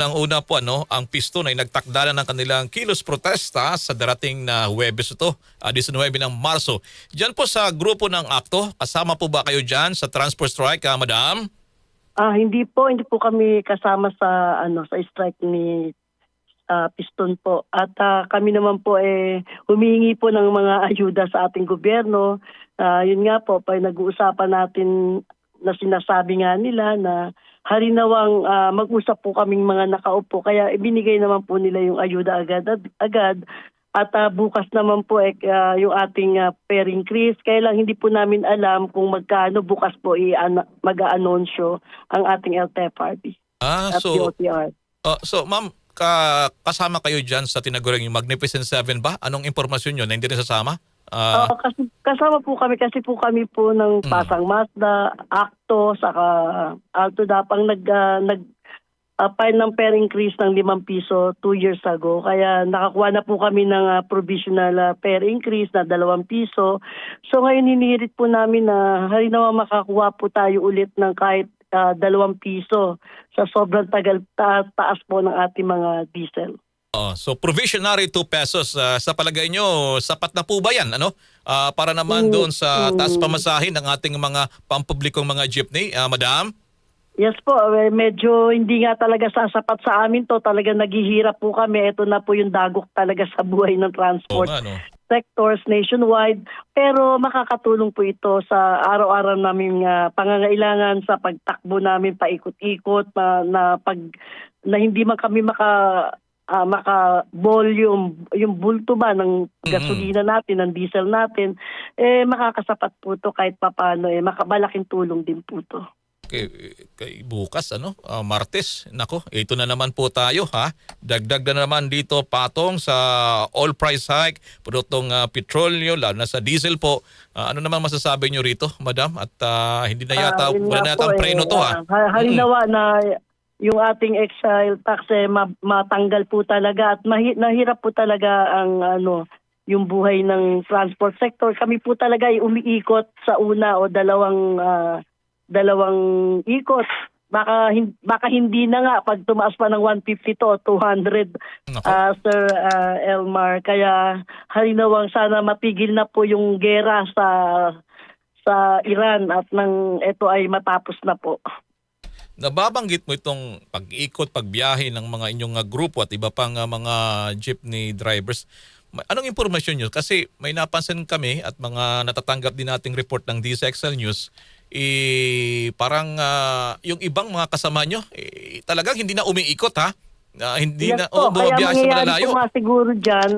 Ang una po ang piston ay nagtakda na ng kanilang kilos protesta sa darating na Huwebes 19 ng Marso. Diyan po sa grupo ng AKTO, kasama po ba kayo diyan sa transport strike, madam? Hindi po kami kasama sa strike ni Piston po. At kami naman po humihingi po ng mga ayuda sa ating gobyerno. Yun nga po, nag-uusapan natin na sinasabi nga nila na halinawang mag-usap po kaming mga nakaupo. Kaya ibinigay naman po nila yung ayuda agad. At bukas naman po yung ating fare increase. Kaya lang hindi po namin alam kung magkano bukas po mag-aanonsyo ang ating LTFRB at DOTR. So ma'am, kasama kayo dyan sa tinaguriang yung Magnificent Seven ba? Anong impormasyon nyo na hindi rin sasama? Kasi kasama po kami po ng Pasang Mazda, AKTO, saka Alto Dapang file ng fare increase ng 5 piso 2 years ago. Kaya nakakuha na po kami ng provisional fare increase na 2 piso. So ngayon hinihirit po namin na halinawa makakuha po tayo ulit ng kahit 2 piso sa sobrang taas po ng ating mga diesel. So provisionary 2 pesos. Sa palagay nyo, sapat na po ba yan? Para naman doon sa taas pamasahin ng ating mga pampublikong mga jeepney, madam? Yes po, medyo hindi nga talaga sasapat sa amin to. Talaga naghihirap po kami. Ito na po yung dagok talaga sa buhay ng transport sectors nationwide. Pero makakatulong po ito sa araw-araw naming pangangailangan sa pagtakbo namin paikot-ikot na hindi man kami maka-volume, yung bulto ba ng gasolina natin, ng diesel natin, makakasapat po to kahit papano, malaking tulong din po to. Kay bukas Martes, nako, ito na naman po tayo dagdag na naman dito patong sa all price hike, produktong petrolyo, lalo na sa diesel po. Ano naman masasabi nyo rito, madam? At hindi na yata wala na yata ang preno to halinawa na yung ating exile tax matanggal po talaga at nahirap po talaga ang yung buhay ng transport sector. Kami po talaga ay umiikot sa una o dalawang ikot. Baka hindi na nga pag tumaas pa ng 150 to 200, Sir Elmar. Kaya halinawang sana matigil na po yung gera sa Iran at ito ay matapos na po. Nababanggit mo itong pag-ikot, pagbiyahe ng mga inyong grupo at iba pang mga jeepney drivers. Anong impormasyon nyo? Kasi may napansin kami at mga natatanggap din nating report ng DZXL News, parang yung ibang mga kasama nyo, talagang hindi na umiikot hindi yes na bumabiyahe sa malalayo. Kaya mangyayari po siguro dyan,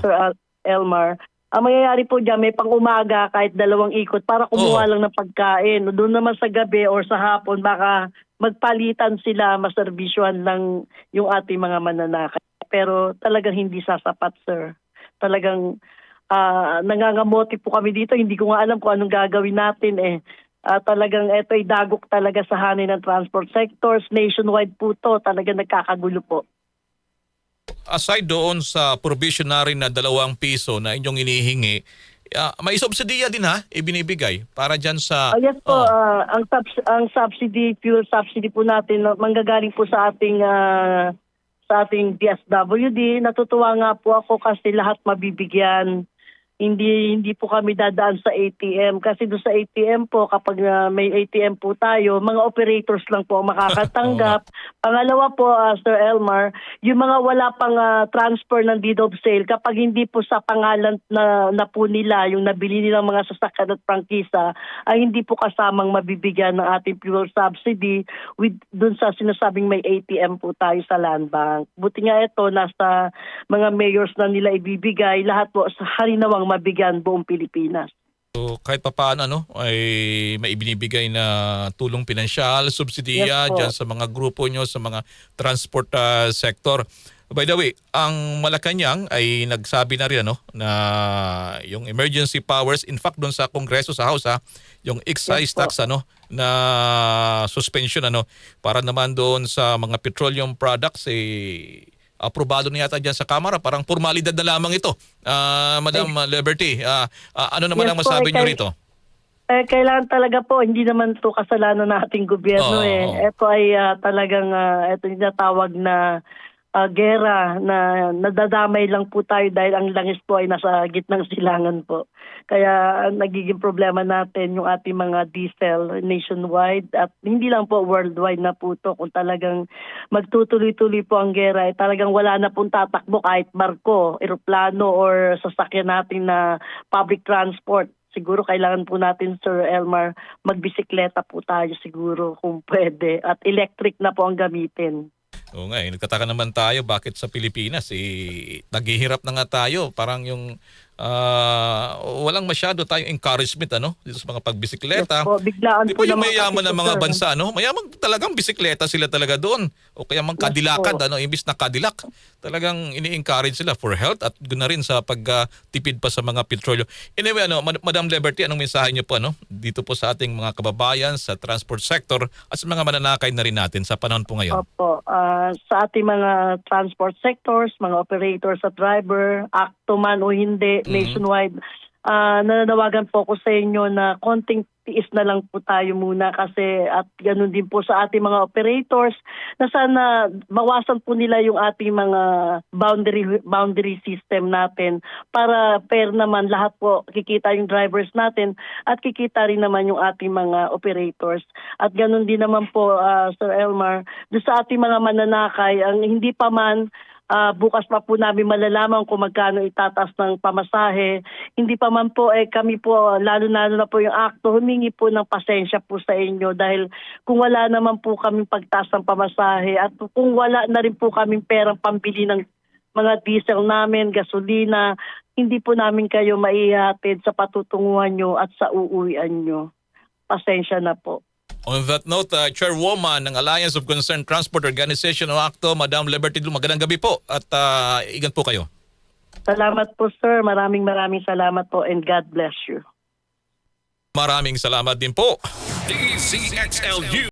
Sir Elmar, ang mangyayari po dyan, may pang-umaga kahit 2 ikot para kumuha lang ng pagkain. Doon naman sa gabi or sa hapon, baka magpalitan sila, maservisyohan lang yung ating mga mananakay. Pero talagang hindi sasapat, sir. Talagang nangangamote po kami dito. Hindi ko nga alam kung anong gagawin natin talagang ito ay dagok talaga sa hanay ng transport sectors. Nationwide po to. Talagang nagkakagulo po. Aside doon sa provisionary na 2 piso na inyong inihingi, may subsidiya din ibinibigay para dyan sa... yes po, ang subsidy, fuel subsidy po natin, manggagaling po sa ating DSWD. Natutuwa nga po ako kasi lahat mabibigyan. Hindi po kami dadaan sa ATM kasi doon sa ATM po kapag may ATM po tayo, mga operators lang po makakatanggap. Pangalawa po, Sir Elmar, yung mga wala pang transfer ng deed of sale, kapag hindi po sa pangalan na po nila, yung nabili nilang mga sasakyan at prangkisa, ay hindi po kasamang mabibigyan ng ating fuel subsidy doon sa sinasabing may ATM po tayo sa Land Bank. Buti nga ito, nasa mga mayors na nila ibibigay, lahat po sa halinawang mabigyan buong Pilipinas. So kahit papaano ay may ibinibigay na tulong pinansyal, subsidiya dyan sa mga grupo nyo, sa mga transport sector. By the way, ang Malacanang ay nagsabi na rin na yung emergency powers, in fact doon sa Kongreso, sa House, yung excise tax na suspension para naman doon sa mga petroleum products aprobado na yata dyan sa Kamara. Parang formalidad na lamang ito. Madam Liberty, ano naman ang masabi nyo rito? Kailangan talaga po, hindi naman to kasalanan ng ating gobyerno Oo, oo. Ito ay talagang ito yung tinatawag na gera na nadadamay lang po tayo dahil ang langis po ay nasa gitnang silangan po. Kaya ang nagiging problema natin yung ating mga diesel nationwide at hindi lang po worldwide na po to. Kung talagang magtutuloy-tuloy po ang gera, talagang wala na pong tatakbo kahit barko, eroplano or sasakyan natin na public transport. Siguro kailangan po natin, Sir Elmar, magbisikleta po tayo siguro kung pwede. At electric na po ang gamitin. Oo nga, nagtataka naman tayo bakit sa Pilipinas naghihirap na nga tayo. Parang yung walang masyado tayong encouragement dito sa mga pagbisikleta. Yes po, biglaan Di po ba yung naman mayaman kasi ng ito, mga sir. bansa, mayaman talagang bisikleta sila talaga doon. O kaya mga kadilakad, po. imbis na Cadillac. Talagang ini-encourage sila for health at guna rin sa pagtipid pa sa mga petrolyo. Anyway, Madam Liberty, anong mensahe niyo po dito po sa ating mga kababayan sa transport sector at sa mga mananakay na rin natin sa panahon po ngayon? Opo, sa ating mga transport sectors, mga operators at driver, akto man o hindi, nationwide, nananawagan po ko sa inyo na konting tiis na lang po tayo muna kasi at ganun din po sa ating mga operators na sana bawasan po nila yung ating mga boundary system natin para fair naman lahat po kikita yung drivers natin at kikita rin naman yung ating mga operators. At ganun din naman po Sir Elmar, doon sa ating mga mananakay, ang hindi pa man bukas pa po namin malalaman kung magkano itataas ng pamasahe. Hindi pa man po kami po, lalo-lalo na po yung akto, humingi po ng pasensya po sa inyo dahil kung wala naman po kaming pagtaas ng pamasahe at kung wala na rin po kaming perang pambili ng mga diesel namin, gasolina, hindi po namin kayo maihatid sa patutunguhan nyo at sa uuwian nyo. Pasensya na po. On that note, Chairwoman ng Alliance of Concerned Transport Organization o ACTO, Madam Liberty Dulu, magandang gabi po at ingat po kayo. Salamat po sir, maraming salamat po and God bless you. Maraming salamat din po. DZXLU